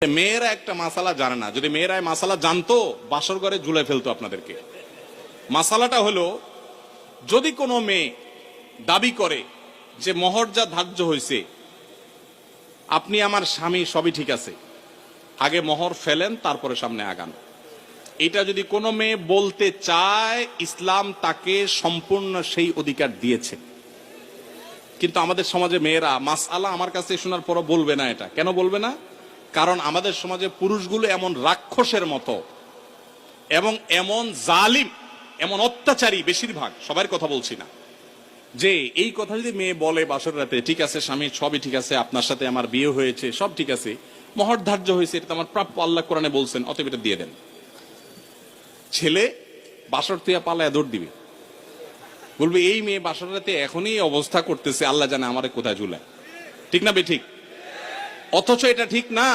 মেয়েরা একটা মাসালা জানে না। যদি মেয়েরা মাসালা জানতো বাসর ঘরে ঝুলে ফেলতো আপনাদেরকে। মাসালাটা হলো, যদি কোনো মেয়ে দাবি করে যে মোহর যা ধার্য হয়েছে, আপনি আমার স্বামী, সবই ঠিক আছে, আগে মোহর ফেলেন তারপরে সামনে আগান, এটা যদি কোনো মেয়ে বলতে চায়, ইসলাম তাকে সম্পূর্ণ সেই অধিকার দিয়েছে। কিন্তু আমাদের সমাজে মেয়েরা মাসআলা আমার কাছে শোনার পরও বলবে না। এটা কেন বলবে না? কারণ আমাদের সমাজে পুরুষগুলো এমন রাক্ষসের মতো এবং এমন জালিম, এমন অত্যাচারী, বেশিরভাগ, সবার কথা বলছি না, যে এই কথা যদি মেয়ে বলে বাসর রাতে, ঠিক আছে স্বামী, সবই ঠিক আছে, আপনার সাথে আমার বিয়ে হয়েছে, সব ঠিক আছে, মোহর ধার্য হয়েছে, এটা তো আমার প্রাপ্য, আল্লাহ কোরআনে বলছেন, অতএব এটা দিয়ে দেন। ছেলে বাসর থেকে পালায় দৌড় দিবে, বলবে এই মেয়ে বাসর রাতে এখনই অবস্থা করতেছে, আল্লাহ জানে আমারে কোথায় ঝুলায়। ঠিক না বে ঠিক? অথচ এটা ঠিক না।